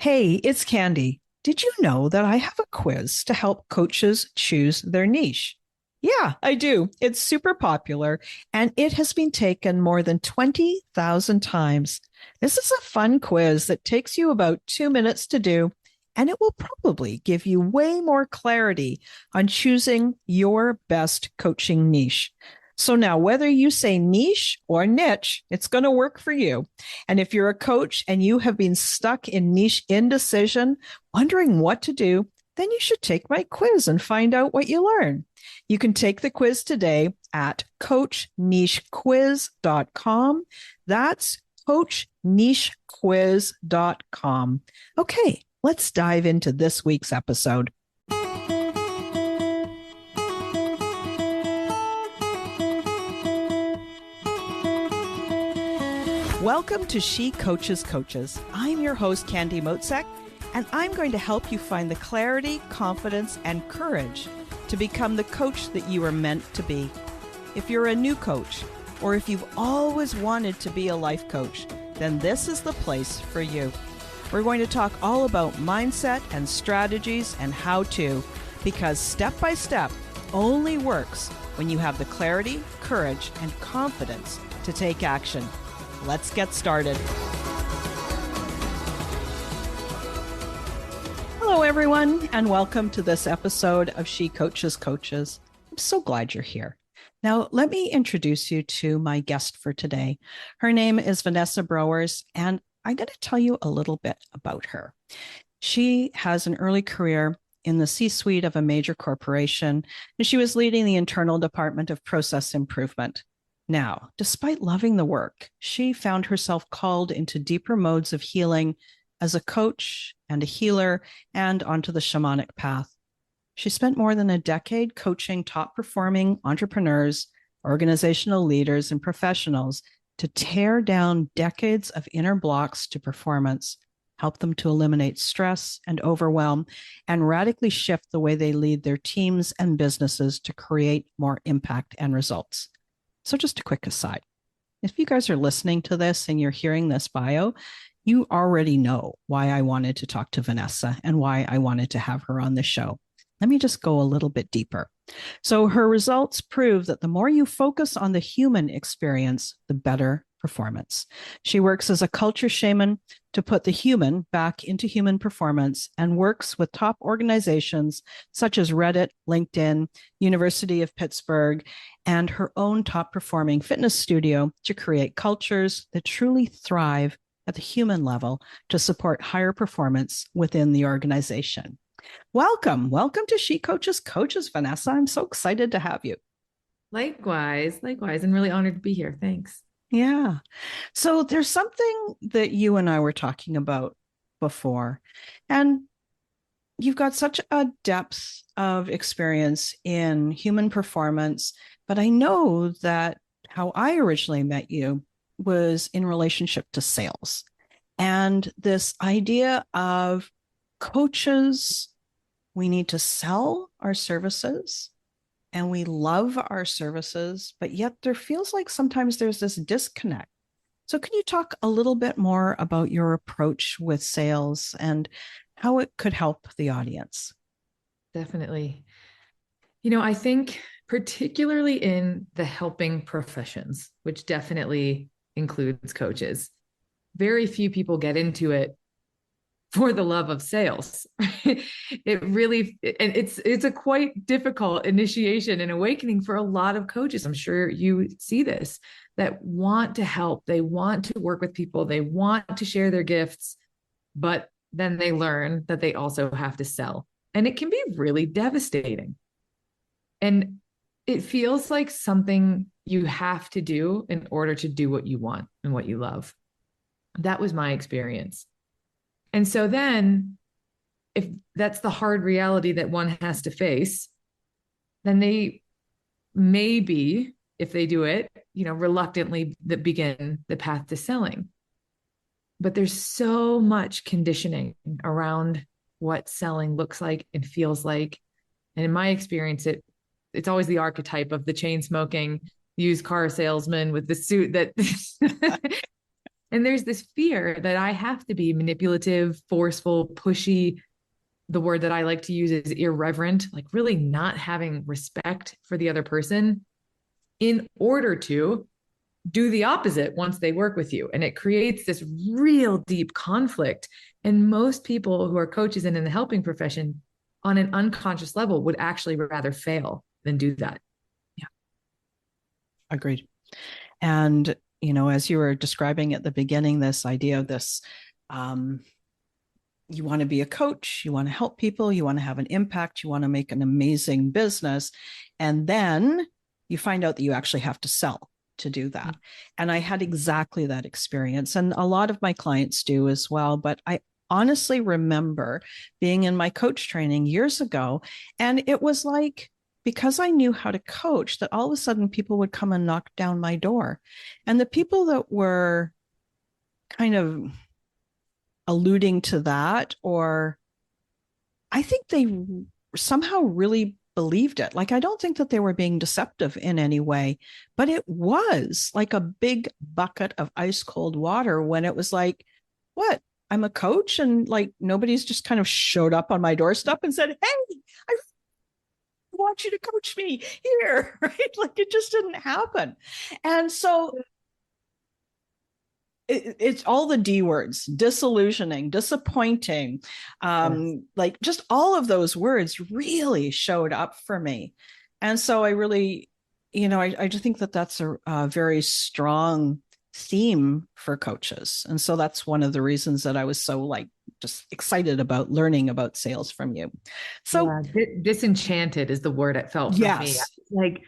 Hey, it's Candy. Did you know that I have a quiz to help coaches choose their niche? Yeah, I do. It's super popular and it has been taken more than 20,000 times. This is a fun quiz that takes you about 2 minutes to do, and it will probably give you way more clarity on choosing your best coaching niche. So now, whether you say niche or niche, it's going to work for you. And if you're a coach and you have been stuck in niche indecision, wondering what to do, then you should take my quiz and find out what you learn. You can take the quiz today at coachnichequiz.com. That's coachnichequiz.com. Okay, let's dive into this week's episode. Welcome to She Coaches Coaches. I'm your host, Candy Motzek, and I'm going to help you find the clarity, confidence, and courage to become the coach that you are meant to be. If you're a new coach, or if you've always wanted to be a life coach, then this is the place for you. We're going to talk all about mindset and strategies and how to, because step by step only works when you have the clarity, courage, and confidence to take action. Let's get started. Hello, everyone, and welcome to this episode of She Coaches Coaches. I'm so glad you're here. Now, let me introduce you to my guest for today. Her name is Vanessa Broers, and I'm going to tell you a little bit about her. She has an early career in the C-suite of a major corporation, and she was leading the internal department of process improvement. Now, despite loving the work, she found herself called into deeper modes of healing as a coach and a healer and onto the shamanic path. She spent more than a decade coaching top-performing entrepreneurs, organizational leaders, and professionals to tear down decades of inner blocks to performance, help them to eliminate stress and overwhelm, and radically shift the way they lead their teams and businesses to create more impact and results. So just a quick aside, if you guys are listening to this and you're hearing this bio, you already know why I wanted to talk to Vanessa and why I wanted to have her on the show. Let me just go a little bit deeper. So her results prove that the more you focus on the human experience, the better performance. She works as a culture shaman to put the human back into human performance and works with top organizations such as Reddit, LinkedIn, University of Pittsburgh, and her own top performing fitness studio to create cultures that truly thrive at the human level to support higher performance within the organization. Welcome to She Coaches Coaches, Vanessa. I'm so excited to have you. Likewise, and really honored to be here. Thanks. Yeah. So there's something that you and I were talking about before, and you've got such a depth of experience in human performance, but I know that how I originally met you was in relationship to sales and this idea of coaches. We need to sell our services and we love our services, but yet there feels like sometimes there's this disconnect. So can you talk a little bit more about your approach with sales and how it could help the audience? Definitely. I think particularly in the helping professions, which definitely includes coaches, very few people get into it for the love of sales. It really, and it's a quite difficult initiation and awakening for a lot of coaches. I'm sure you see this, that want to help. They want to work with people. They want to share their gifts, but then they learn that they also have to sell. And it can be really devastating. And it feels like something you have to do in order to do what you want and what you love. That was my experience. And so then, if that's the hard reality that one has to face, then they maybe, if they do it, reluctantly begin the path to selling. But there's so much conditioning around what selling looks like and feels like. And in my experience, it's always the archetype of the chain smoking used car salesman with the suit that And there's this fear that I have to be manipulative, forceful, pushy. The word that I like to use is irreverent, like really not having respect for the other person in order to do the opposite once they work with you. And it creates this real deep conflict. And most people who are coaches and in the helping profession on an unconscious level would actually rather fail than do that. Yeah. Agreed. And, as you were describing at the beginning, this idea of this, you want to be a coach, you want to help people, you want to have an impact, you want to make an amazing business. And then you find out that you actually have to sell to do that. Mm-hmm. And I had exactly that experience. And a lot of my clients do as well. But I honestly remember being in my coach training years ago. And it was like, because I knew how to coach, that all of a sudden people would come and knock down my door. And the people that were kind of alluding to that, or I think they somehow really believed it. Like, I don't think that they were being deceptive in any way, but it was like a big bucket of ice cold water when it was like, what? I'm a coach, and like nobody's just kind of showed up on my doorstep and said, hey, I want you to coach me here, right? Like it just didn't happen. And so it's all the D words: disillusioning, disappointing, yes. Like just all of those words really showed up for me. And so I really, I just think that that's a very strong theme for coaches. And so that's one of the reasons that I was so like just excited about learning about sales from you. So disenchanted is the word it felt for me. Like,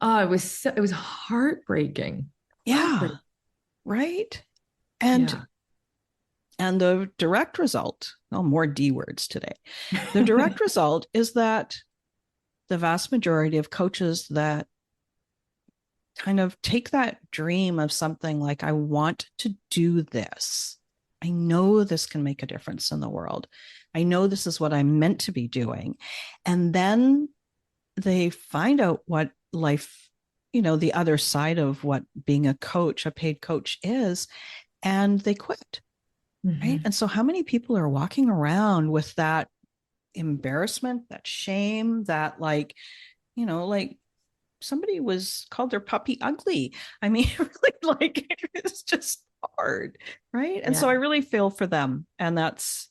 it was heartbreaking. Yeah. Right. And the direct result, more D words today. The direct result is that the vast majority of coaches that kind of take that dream of something like, I want to do this. I know this can make a difference in the world. I know this is what I'm meant to be doing. And then they find out what life, the other side of what being a coach, a paid coach is, and they quit. Mm-hmm. Right. And so how many people are walking around with that embarrassment, that shame, that like somebody was called their puppy ugly. I mean, really, like it's just hard. Right. And so I really feel for them. And that's,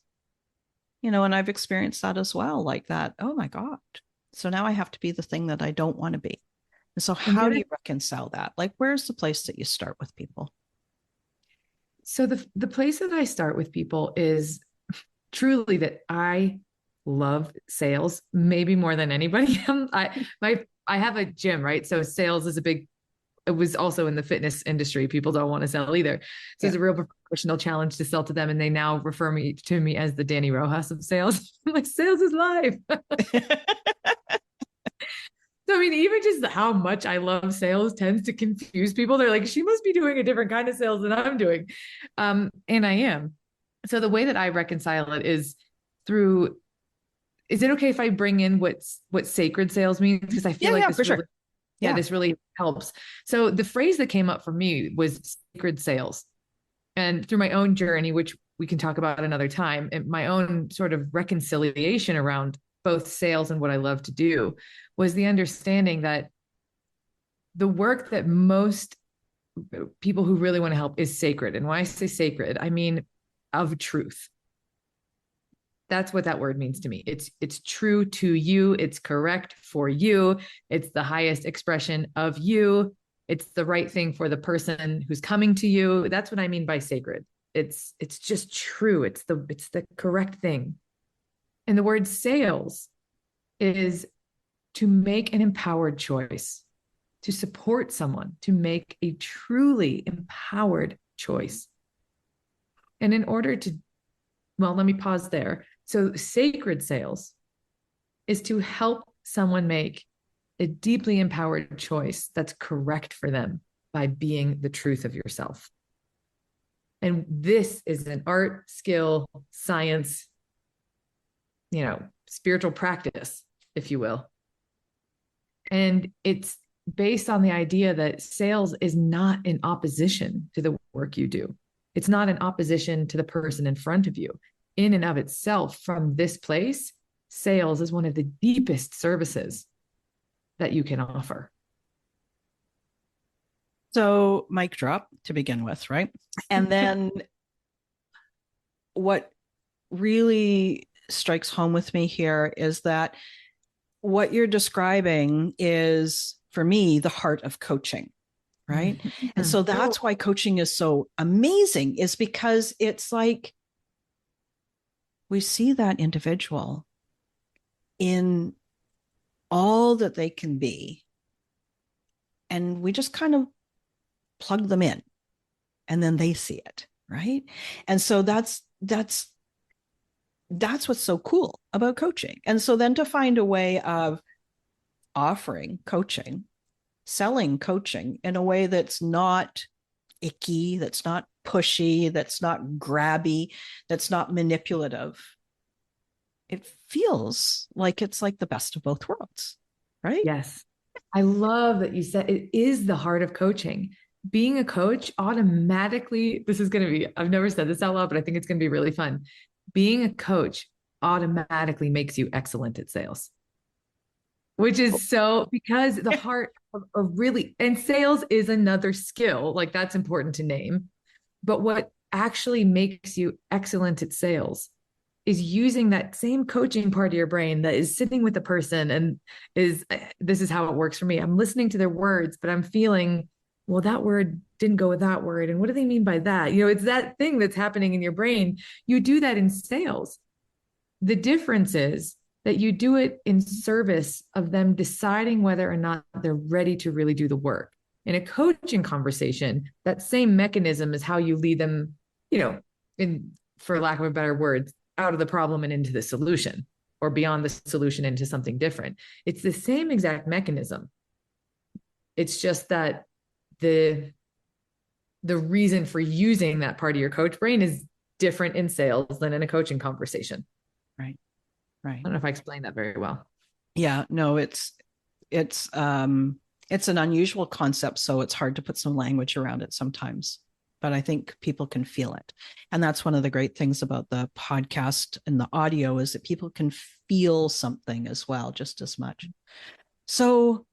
and I've experienced that as well. Like that. Oh my God. So now I have to be the thing that I don't want to be. And so how do you reconcile that? Like, where's the place that you start with people? So the place that I start with people is truly that I love sales, maybe more than anybody. I have a gym, right? So sales is it was also in the fitness industry. People don't want to sell either. So it's a real professional challenge to sell to them. And they now refer to me as the Danny Rojas of sales. Like, sales is life. So, I mean, even just how much I love sales tends to confuse people. They're like, she must be doing a different kind of sales than I'm doing. And I am. So the way that I reconcile it is through, is it okay if I bring in what sacred sales means? Because I feel like this really, this really helps. So the phrase that came up for me was sacred sales. And through my own journey, which we can talk about another time, and my own sort of reconciliation around both sales and what I love to do, was the understanding that the work that most people who really want to help is sacred. And when I say sacred, I mean of truth. That's what that word means to me. It's true to you. It's correct for you. It's the highest expression of you. It's the right thing for the person who's coming to you. That's what I mean by sacred. It's just true. It's the correct thing. And the word sales is to make an empowered choice, to support someone, to make a truly empowered choice. And in order to, let me pause there. So sacred sales is to help someone make a deeply empowered choice that's correct for them by being the truth of yourself. And this is an art, skill, science, spiritual practice, if you will. And it's based on the idea that sales is not in opposition to the work you do. It's not in opposition to the person in front of you. In and of itself, from this place, sales is one of the deepest services that you can offer. So, mic drop to begin with, right? And then what really strikes home with me here is that what you're describing is, for me, the heart of coaching, right? Mm-hmm. And so that's why coaching is so amazing, is because it's like we see that individual in all that they can be, and we just kind of plug them in, and then they see it, right? And so that's what's so cool about coaching. And so then to find a way of offering coaching, selling coaching in a way that's not icky, that's not pushy, that's not grabby, that's not manipulative, it feels like it's like the best of both worlds, right? Yes. I love that you said it is the heart of coaching. Being a coach automatically, this is going to be, I've never said this out loud, but I think it's going to be really fun. Being a coach automatically makes you excellent at sales, which is so, because the heart of really, and sales is another skill, like that's important to name. But what actually makes you excellent at sales is using that same coaching part of your brain that is sitting with the person and this is how it works for me. I'm listening to their words, but I'm feeling, well, that word didn't go with that word. And what do they mean by that? You know, it's that thing that's happening in your brain. You do that in sales. The difference is that you do it in service of them deciding whether or not they're ready to really do the work. In a coaching conversation, that same mechanism is how you lead them, you know, in, for lack of a better word, out of the problem and into the solution, or beyond the solution into something different. It's the same exact mechanism. It's just that the reason for using that part of your coach brain is different in sales than in a coaching conversation. Right. I don't know if I explained that very well. Yeah, no, it's an unusual concept, so it's hard to put some language around it sometimes, but I think people can feel it. And that's one of the great things about the podcast and the audio, is that people can feel something as well, just as much. So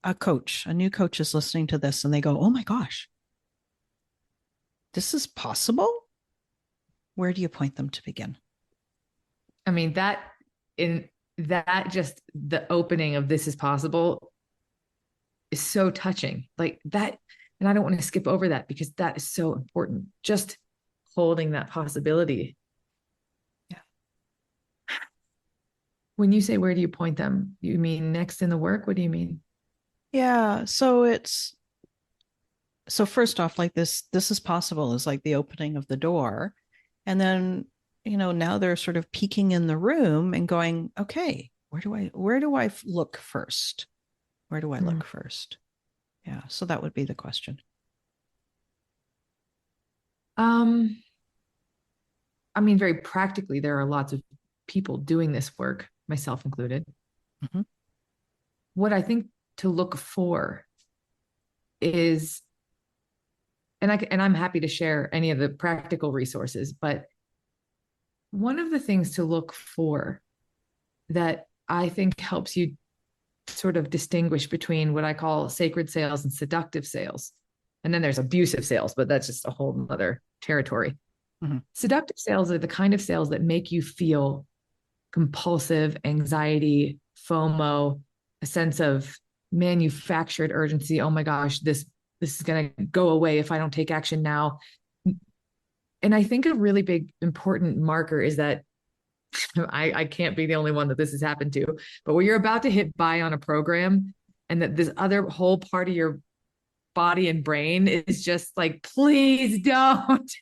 a new coach is listening to this and they go, oh my gosh, this is possible. Where do you point them to begin? I mean, just the opening of this is possible is so touching, like that. And I don't want to skip over that because that is so important. Just holding that possibility. Yeah. When you say, where do you point them? You mean next in the work? What do you mean? Yeah. So first off, like this is possible is like the opening of the door. And then, now they're sort of peeking in the room and going, okay, where do I look first? Where do I look first? Yeah. So that would be the question. I mean, very practically, there are lots of people doing this work, myself included. Mm-hmm. What I think to look for is, and I'm happy to share any of the practical resources, but one of the things to look for that I think helps you sort of distinguish between what I call sacred sales and seductive sales. And then there's abusive sales, but that's just a whole other territory. Mm-hmm. Seductive sales are the kind of sales that make you feel compulsive, anxiety, FOMO, a sense of manufactured urgency. Oh my gosh, this is going to go away if I don't take action now. And I think a really big important marker is that I can't be the only one that this has happened to, but when you're about to hit buy on a program and that this other whole part of your body and brain is just like, please don't,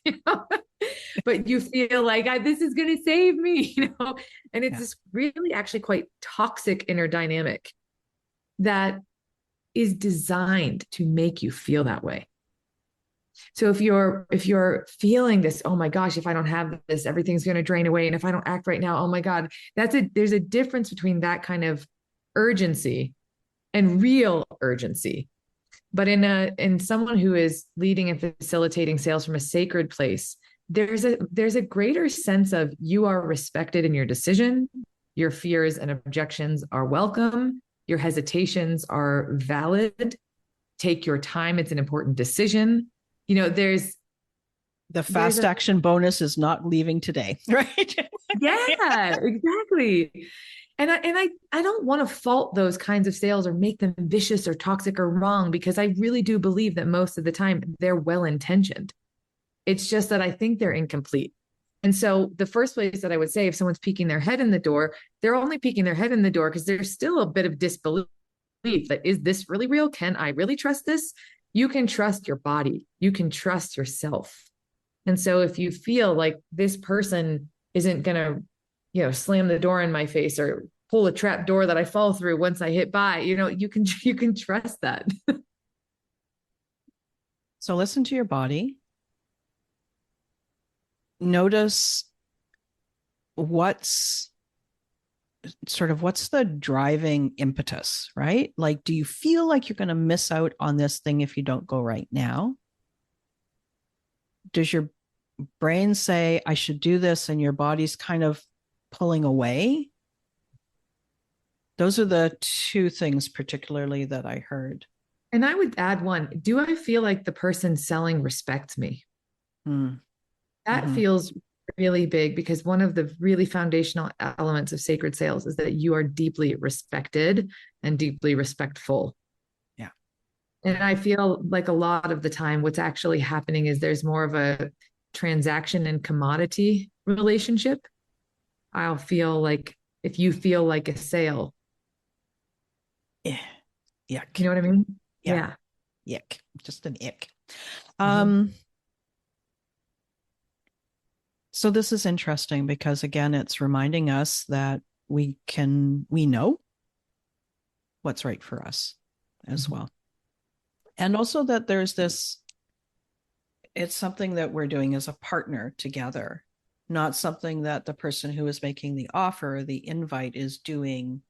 but you feel like this is going to save me, and it's this really actually quite toxic inner dynamic that is designed to make you feel that way. So if you're feeling this, oh my gosh, if I don't have this, everything's going to drain away. And if I don't act right now, oh my God, there's a difference between that kind of urgency and real urgency. But in someone who is leading and facilitating sales from a sacred place, there's a greater sense of you are respected in your decision, your fears and objections are welcome, your hesitations are valid. Take your time, it's an important decision. You know, the fast action bonus is not leaving today, right? Yeah, exactly. And I don't want to fault those kinds of sales or make them vicious or toxic or wrong, because I really do believe that most of the time they're well intentioned. It's just that I think they're incomplete. And so the first place that I would say, if someone's peeking their head in the door, they're only peeking their head in the door because there's still a bit of disbelief that, is this really real? Can I really trust this? You can trust your body. You can trust yourself. And so if you feel like this person isn't going to, you know, slam the door in my face or pull a trap door that I fall through once I hit by, you know, you can trust that. So listen to your body. Notice what's the driving impetus, right? Like, do you feel like you're going to miss out on this thing if you don't go right now? Does your brain say, I should do this, and your body's kind of pulling away? Those are the two things particularly that I heard. And I would add one. Do I feel like the person selling respects me? That feels really big, because one of the really foundational elements of sacred sales is that you are deeply respected and deeply respectful. Yeah. And I feel like a lot of the time what's actually happening is there's more of a transaction and commodity relationship. I'll feel like if you feel like a sale. Yeah. Yuck. You know what I mean? Yeah. Yuck. Just an ick. So this is interesting because, again, it's reminding us that we know what's right for us as well. And also that there's this, it's something that we're doing as a partner together, not something that the person who is making the offer, the invite, is doing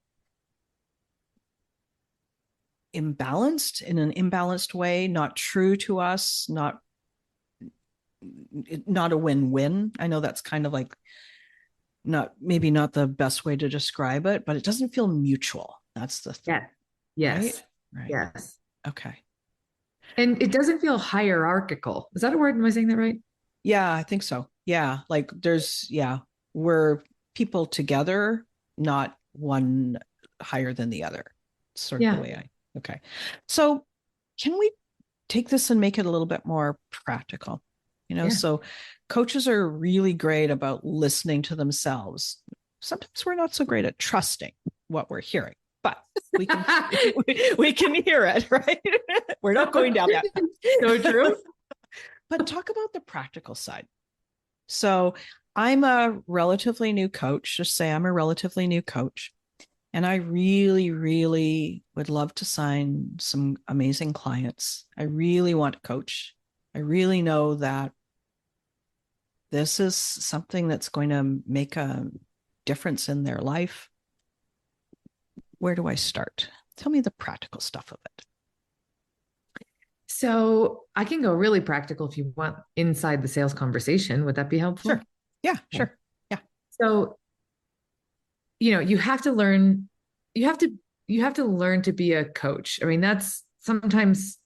imbalanced, in an imbalanced way, not true to us, not a win-win. I know that's kind of like maybe not the best way to describe it, but it doesn't feel mutual. That's the thing. Yeah. Yes. Right? Yes. Okay. And it doesn't feel hierarchical. Is that a word? Am I saying that right? Yeah, I think so. Yeah. Like we're people together, not one higher than the other. Sort of the way okay. So can we take this and make it a little bit more practical? So coaches are really great about listening to themselves. Sometimes we're not so great at trusting what we're hearing, but we can we can hear it, right? We're not going down that path. So true. But talk about the practical side. So I'm a relatively new coach. Just say I'm a relatively new coach. And I really, really would love to sign some amazing clients. I really want to coach. I really know that this is something that's going to make a difference in their life. Where do I start? Tell me the practical stuff of it. So I can go really practical if you want inside the sales conversation. Would that be helpful? Sure. Yeah, sure. Yeah. So, you have to learn, you have to learn to be a coach. I mean, that's sometimes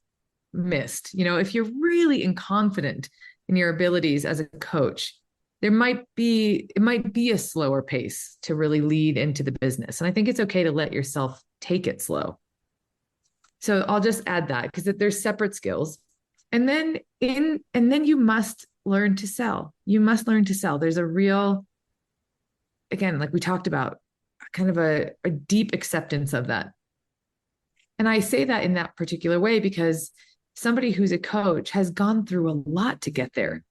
missed. If you're really confident in your abilities as a coach, it might be a slower pace to really lead into the business. And I think it's okay to let yourself take it slow. So I'll just add that, because there's separate skills. And then you must learn to sell. You must learn to sell. There's a real, again, like we talked about, kind of a deep acceptance of that. And I say that in that particular way because somebody who's a coach has gone through a lot to get there.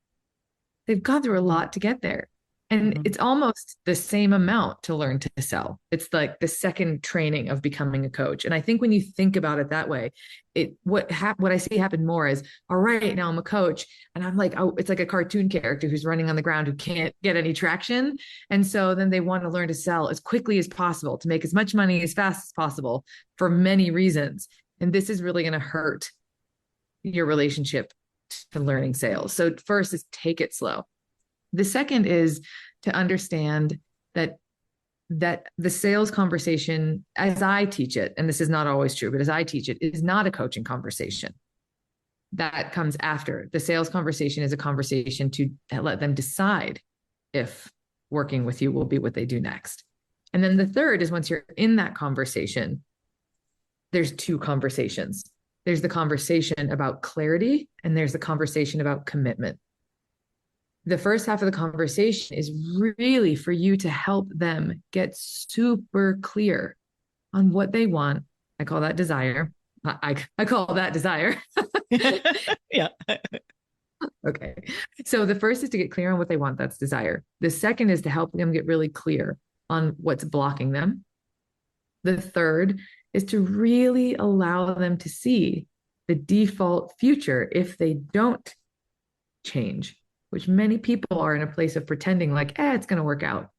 They've gone through a lot to get there. And Mhm. it's almost the same amount to learn to sell. It's like the second training of becoming a coach. And I think when you think about it that way, what I see happen more is, all right, now I'm a coach, and I'm like, oh, it's like a cartoon character who's running on the ground who can't get any traction. And so then they want to learn to sell as quickly as possible to make as much money as fast as possible for many reasons. And this is really going to hurt your relationship to learning sales. So first is take it slow. The second is to understand that the sales conversation, as I teach it, and this is not always true, but as I teach it, is not a coaching conversation. That comes after. The sales conversation is a conversation to let them decide if working with you will be what they do next. And then the third is once you're in that conversation, there's two conversations. There's the conversation about clarity, and there's the conversation about commitment. The first half of the conversation is really for you to help them get super clear on what they want. I call that desire. I call that desire. Yeah. Okay. So the first is to get clear on what they want. That's desire. The second is to help them get really clear on what's blocking them. The third is to really allow them to see the default future if they don't change, which many people are in a place of pretending like, it's going to work out.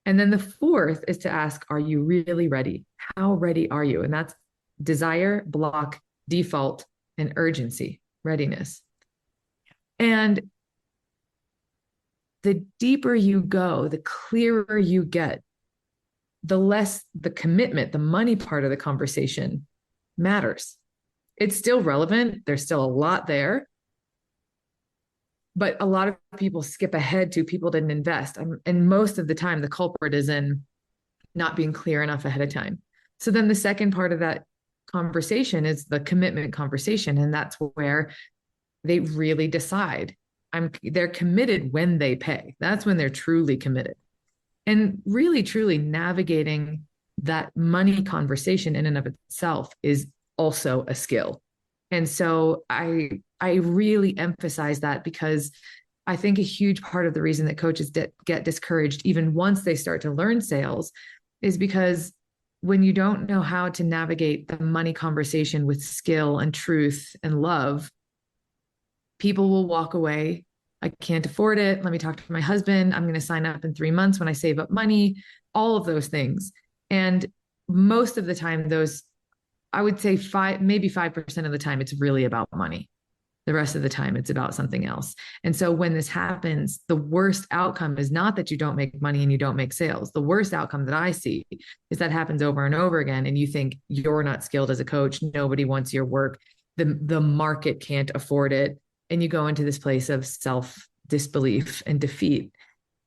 And then the fourth is to ask, are you really ready? How ready are you? And that's desire, block, default, and urgency, readiness. And the deeper you go, the clearer you get, the less the commitment, the money part of the conversation matters. It's still relevant. There's still a lot there. But a lot of people skip ahead to people didn't invest. And most of the time, the culprit is in not being clear enough ahead of time. So then the second part of that conversation is the commitment conversation. And that's where they really decide they're committed when they pay. That's when they're truly committed. And really, truly navigating that money conversation in and of itself is also a skill. And so I really emphasize that because I think a huge part of the reason that coaches get discouraged, even once they start to learn sales, is because when you don't know how to navigate the money conversation with skill and truth and love, people will walk away. I can't afford it. Let me talk to my husband. I'm going to sign up in 3 months when I save up money, all of those things. And most of the time, I would say maybe 5% of the time, it's really about money. The rest of the time, it's about something else. And so when this happens, the worst outcome is not that you don't make money and you don't make sales. The worst outcome that I see is that happens over and over again. And you think you're not skilled as a coach. Nobody wants your work. The market can't afford it. And you go into this place of self-disbelief and defeat.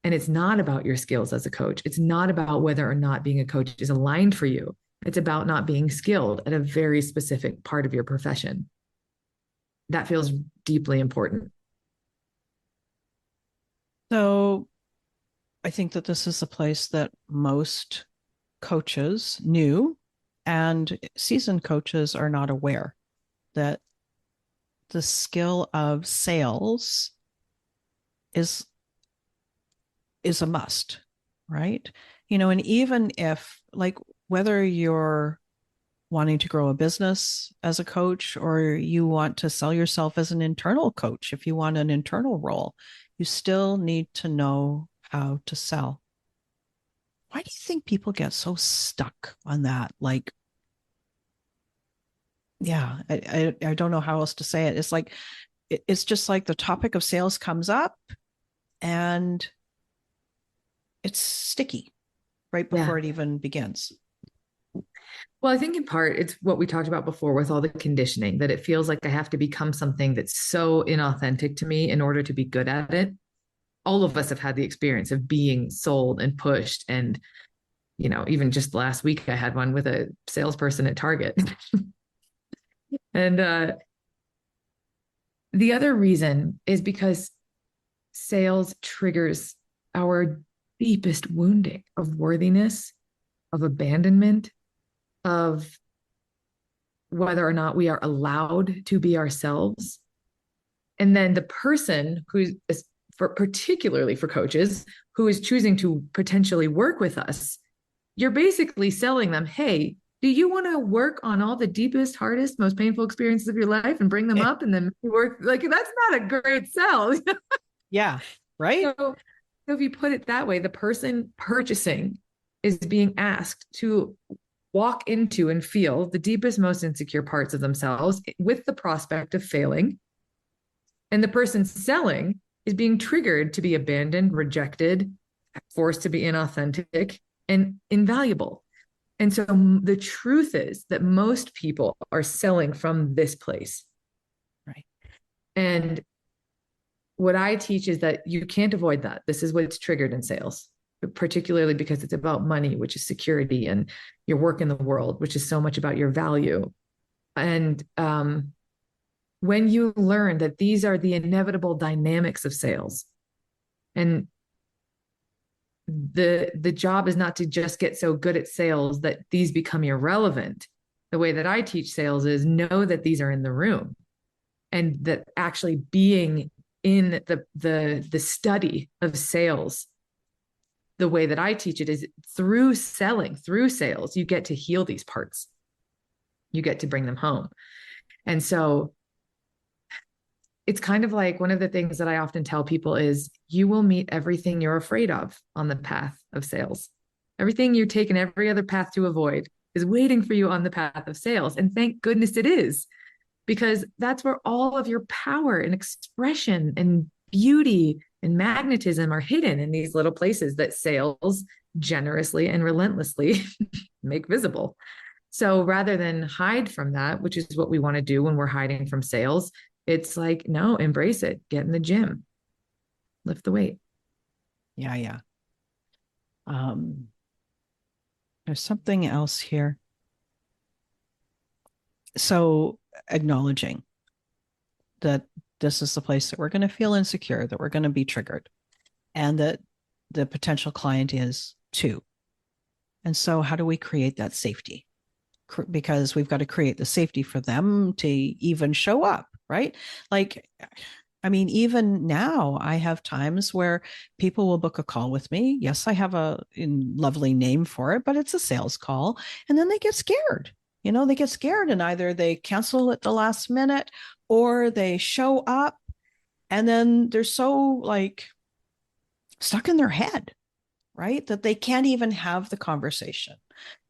And it's not about your skills as a coach. It's not about whether or not being a coach is aligned for you. It's about not being skilled at a very specific part of your profession. That feels deeply important. So I think that this is a place that most coaches, new and seasoned coaches, are not aware that the skill of sales is a must, right? And even if, like, whether you're wanting to grow a business as a coach or you want to sell yourself as an internal coach, if you want an internal role, you still need to know how to sell. Why do you think people get so stuck on that? Like, yeah, I don't know how else to say it. It's like, it's just like the topic of sales comes up and it's sticky right before Yeah. it even begins. Well, I think in part it's what we talked about before with all the conditioning, that it feels like I have to become something that's so inauthentic to me in order to be good at it. All of us have had the experience of being sold and pushed. And, even just last week, I had one with a salesperson at Target. And the other reason is because sales triggers our deepest wounding of worthiness, of abandonment, of whether or not we are allowed to be ourselves. And then the person who for particularly for coaches who is choosing to potentially work with us, you're basically selling them, hey, do you want to work on all the deepest, hardest, most painful experiences of your life and bring them up and then work? Like, that's not a great sell. Yeah. Right. So if you put it that way, the person purchasing is being asked to walk into and feel the deepest, most insecure parts of themselves with the prospect of failing. And the person selling is being triggered to be abandoned, rejected, forced to be inauthentic and invaluable. And so the truth is that most people are selling from this place. Right. And what I teach is that you can't avoid that. This is what's triggered in sales, particularly because it's about money, which is security, and your work in the world, which is so much about your value. And when you learn that these are the inevitable dynamics of sales, and the job is not to just get so good at sales that these become irrelevant. The way that I teach sales is know that these are in the room, and that actually being in the study of sales, the way that I teach it is through selling, through sales, you get to heal these parts. You get to bring them home. And so it's kind of like one of the things that I often tell people is you will meet everything you're afraid of on the path of sales. Everything you're taking every other path to avoid is waiting for you on the path of sales. And thank goodness it is, because that's where all of your power and expression and beauty and magnetism are hidden, in these little places that sales generously and relentlessly make visible. So rather than hide from that, which is what we want to do when we're hiding from sales, it's like, no, embrace it. Get in the gym, lift the weight. Yeah. Yeah. There's something else here. So acknowledging that this is the place that we're going to feel insecure, that we're going to be triggered, and that the potential client is too. And so how do we create that safety? Because we've got to create the safety for them to even show up, right? Like, I mean, even now I have times where people will book a call with me. Yes, I have a lovely name for it, but it's a sales call. And then they get scared. They get scared, and either they cancel at the last minute or they show up and then they're so like stuck in their head, right? That they can't even have the conversation.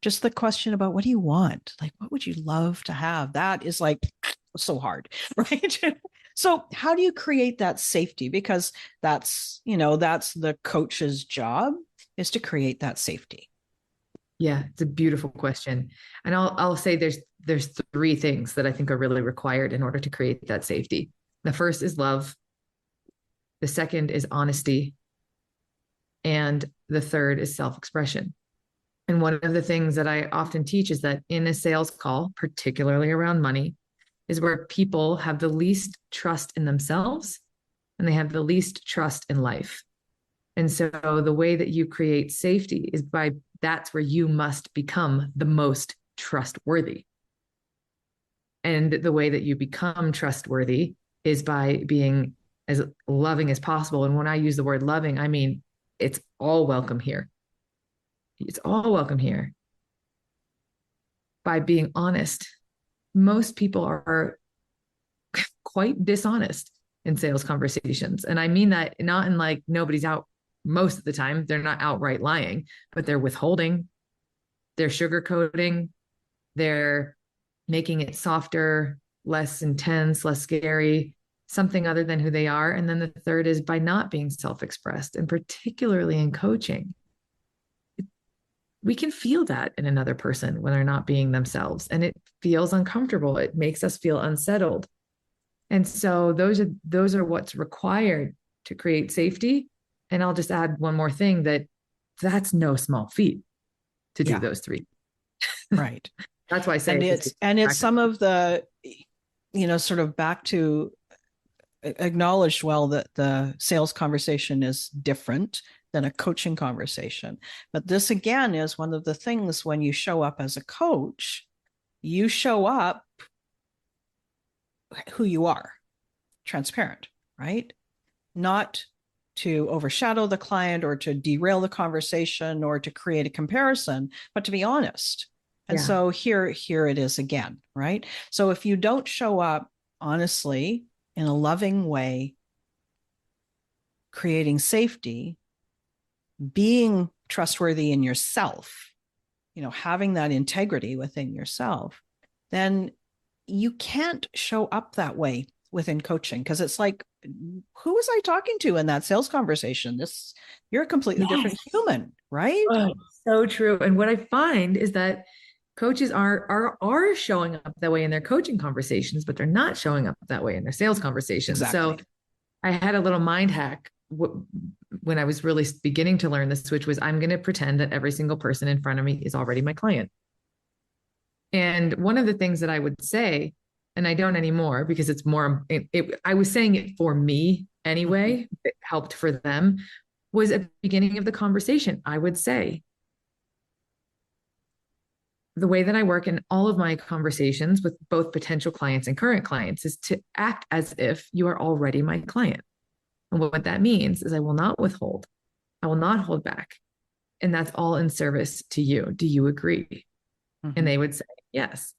Just the question about what do you want? Like, what would you love to have? That is like so hard, right? So how do you create that safety? Because that's the coach's job, is to create that safety. Yeah, it's a beautiful question. And I'll say there's three things that I think are really required in order to create that safety. The first is love. The second is honesty. And the third is self-expression. And one of the things that I often teach is that in a sales call, particularly around money, is where people have the least trust in themselves and they have the least trust in life. And so the way that you create safety is that's where you must become the most trustworthy. And the way that you become trustworthy is by being as loving as possible. And when I use the word loving, I mean, it's all welcome here. It's all welcome here. By being honest, most people are quite dishonest in sales conversations. And I mean that not in like nobody's out most of the time. They're not outright lying, but they're withholding, they're sugarcoating, they're making it softer, less intense, less scary, something other than who they are. And then the third is by not being self-expressed, and particularly in coaching. We can feel that in another person when they're not being themselves, and it feels uncomfortable. It makes us feel unsettled. And so those are what's required to create safety. And I'll just add one more thing, that's no small feat to do those three. Right. That's why I say it's some of the, sort of back to acknowledge well that the sales conversation is different than a coaching conversation. But this again is one of the things when you show up as a coach, you show up who you are, transparent, right? Not to overshadow the client or to derail the conversation or to create a comparison, but to be honest. And so here it is again, right? So if you don't show up honestly in a loving way, creating safety, being trustworthy in yourself, having that integrity within yourself, then you can't show up that way within coaching, because it's like, who was I talking to in that sales conversation? You're a completely different human, right? Oh, so true. And what I find is that coaches are showing up that way in their coaching conversations, but they're not showing up that way in their sales conversations. Exactly. So I had a little mind hack when I was really beginning to learn this, which was I'm going to pretend that every single person in front of me is already my client. And one of the things that I would say, and I don't anymore because it's more, I was saying it for me anyway, it helped for them, was at the beginning of the conversation, I would say, the way that I work in all of my conversations with both potential clients and current clients is to act as if you are already my client. And what that means is I will not withhold, I will not hold back. And that's all in service to you. Do you agree? And they would say, yes,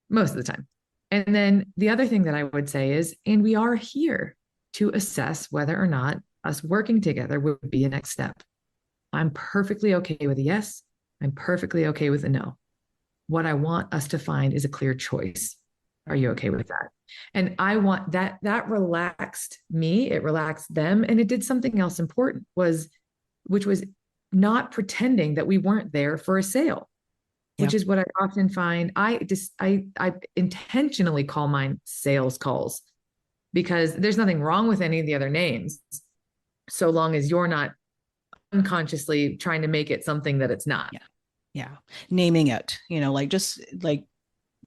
most of the time. And then the other thing that I would say is, and we are here to assess whether or not us working together would be a next step. I'm perfectly okay with a yes. I'm perfectly okay with a no. What I want us to find is a clear choice. Are you okay with that? And I want that relaxed me, it relaxed them. And it did something else important, which was not pretending that we weren't there for a sale. Which is what I often find. I intentionally call mine sales calls because there's nothing wrong with any of the other names, so long as you're not unconsciously trying to make it something that it's not. Yeah. Naming it, just like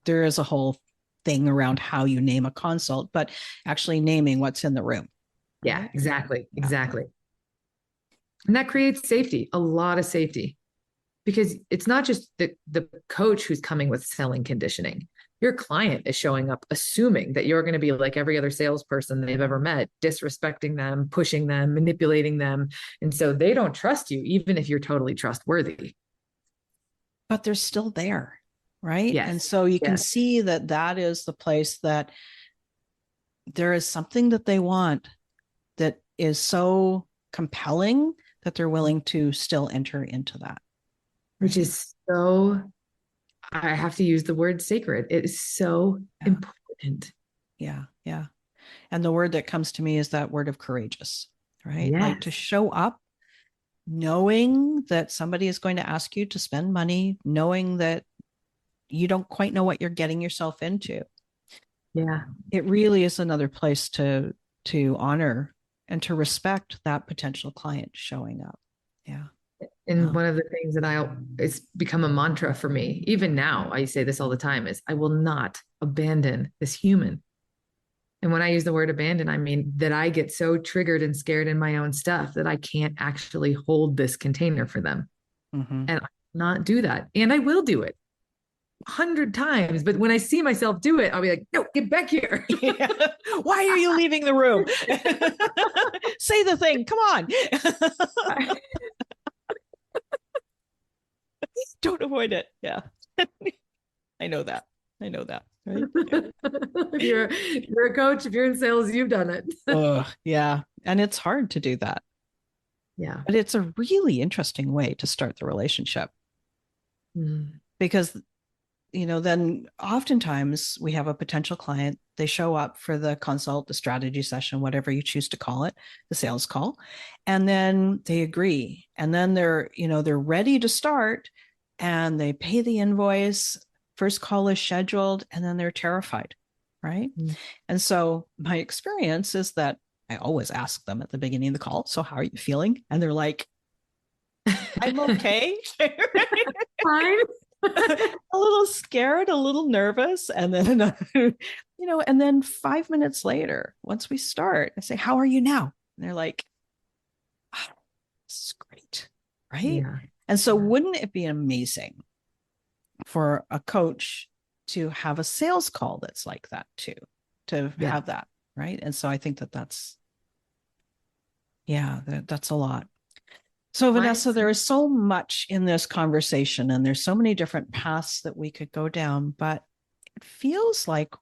there is a whole thing around how you name a consult, but actually naming what's in the room. Yeah, exactly. Exactly. And that creates safety, a lot of safety. Because it's not just the coach who's coming with selling conditioning. Your client is showing up assuming that you're going to be like every other salesperson they've ever met, disrespecting them, pushing them, manipulating them. And so they don't trust you, even if you're totally trustworthy. But they're still there, right? Yes. And so you can see that is the place that there is something that they want that is so compelling that they're willing to still enter into that. Which is so, I have to use the word sacred. It is so important. Yeah. Yeah. And the word that comes to me is that word of courageous, right? Yes. Like to show up knowing that somebody is going to ask you to spend money, knowing that you don't quite know what you're getting yourself into. Yeah. It really is another place to honor and to respect that potential client showing up. Yeah. And one of the things that it's become a mantra for me, even now, I say this all the time, is I will not abandon this human. And when I use the word abandon, I mean that I get so triggered and scared in my own stuff that I can't actually hold this container for them. And I will not do that. And I will do it 100 times. But when I see myself do it, I'll be like, no, get back here. Why are you leaving the room? Say the thing. Come on. Don't avoid it. Yeah. I know that. Right? You're a coach. If you're in sales, you've done it. Yeah. And it's hard to do that. Yeah. But it's a really interesting way to start the relationship. Because, then oftentimes we have a potential client, they show up for the consult, the strategy session, whatever you choose to call it, the sales call, and then they agree. And then they're ready to start and they pay the invoice. First call is scheduled and then they're terrified. Right. And so my experience is that I always ask them at the beginning of the call, so how are you feeling? And they're like, I'm okay. Fine. A little scared, a little nervous. And then, and then 5 minutes later, once we start, I say, how are you now? And they're like, oh, this is great. Right. Yeah. And so wouldn't it be amazing for a coach to have a sales call that's like that too, to have that. Right. And so I think that's Yeah, that's a lot. So, Vanessa, there is so much in this conversation, and there's so many different paths that we could go down, but it feels like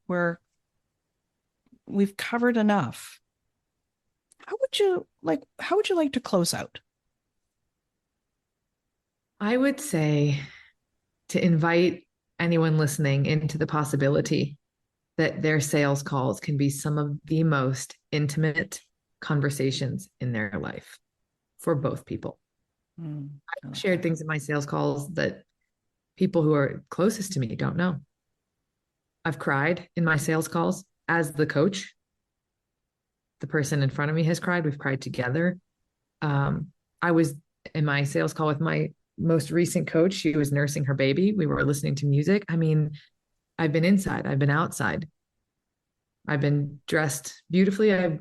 we've covered enough. How would you like to close out? I would say to invite anyone listening into the possibility that their sales calls can be some of the most intimate conversations in their life for both people. I've shared things in my sales calls that people who are closest to me don't know. I've cried in my sales calls as the coach. The person in front of me has cried. We've cried together. I was in my sales call with my most recent coach. She was nursing her baby. We were listening to music. I mean, I've been inside, I've been outside. I've been dressed beautifully. I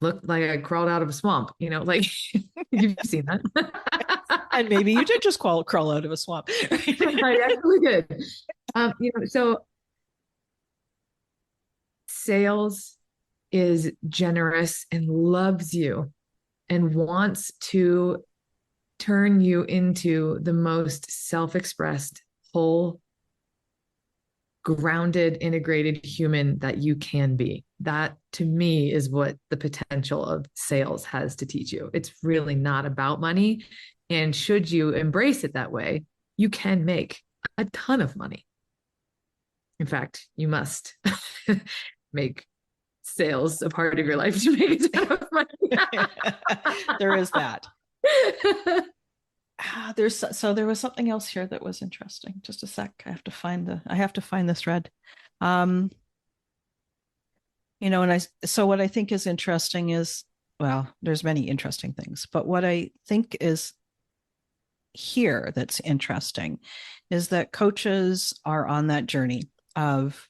looked like I crawled out of a swamp, like you've seen that. And maybe you did just crawl out of a swamp. I actually did. So sales is generous and loves you and wants to turn you into the most self-expressed, whole, grounded, integrated human that you can be. That to me is what the potential of sales has to teach you. It's really not about money. And should you embrace it that way, you can make a ton of money. In fact, you must make sales a part of your life to make a ton of money. There is that. There was something else here that was interesting. Just a sec. I have to find the thread. What I think is interesting is, well, there's many interesting things, but what I think is here that's interesting is that coaches are on that journey of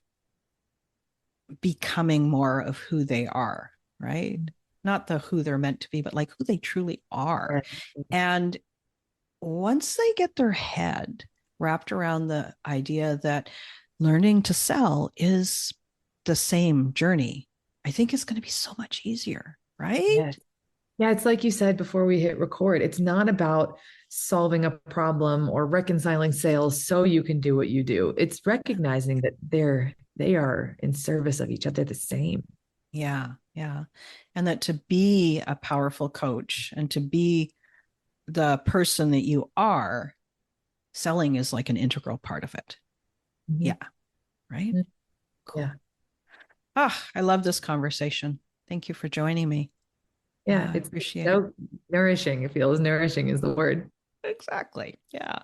becoming more of who they are, right? Not who they're meant to be, but like who they truly are. And once they get their head wrapped around the idea that learning to sell is the same journey, I think it's going to be so much easier, right? Yes. Yeah, it's like you said before we hit record. It's not about solving a problem or reconciling sales so you can do what you do. It's recognizing that they are in service of each other the same. Yeah. And that to be a powerful coach and to be the person that you are, selling is like an integral part of it. Mm-hmm. Yeah. Right. Mm-hmm. Cool. Yeah. I love this conversation. Thank you for joining me. Yeah, it's appreciate so it. Nourishing. It feels nourishing is the word. Exactly. Yeah.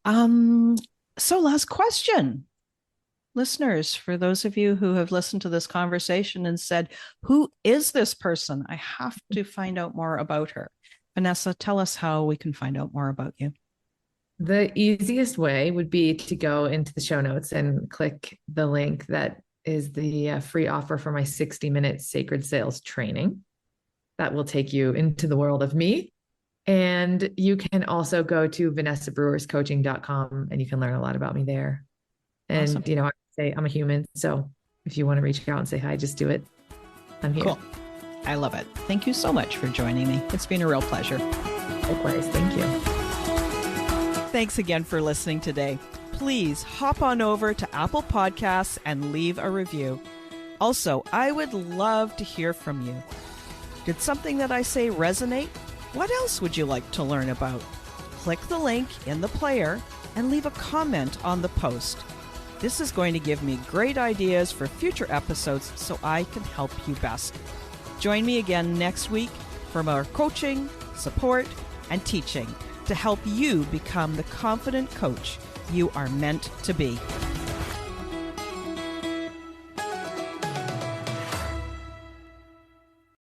So last question. Listeners, for those of you who have listened to this conversation and said, who is this person? I have to find out more about her. Vanessa, tell us how we can find out more about you. The easiest way would be to go into the show notes and click the link that is the free offer for my 60-minute sacred sales training. That will take you into the world of me. And you can also go to vanessabrowerscoaching.com and you can learn a lot about me there. And, awesome. I say I'm a human. So if you want to reach out and say hi, just do it. I'm here. Cool. I love it. Thank you so much for joining me. It's been a real pleasure. Likewise. Thank you. Thanks again for listening today. Please hop on over to Apple Podcasts and leave a review. Also, I would love to hear from you. Did something that I say resonate? What else would you like to learn about? Click the link in the player and leave a comment on the post. This is going to give me great ideas for future episodes so I can help you best. Join me again next week for more coaching, support, and teaching to help you become the confident coach you are meant to be.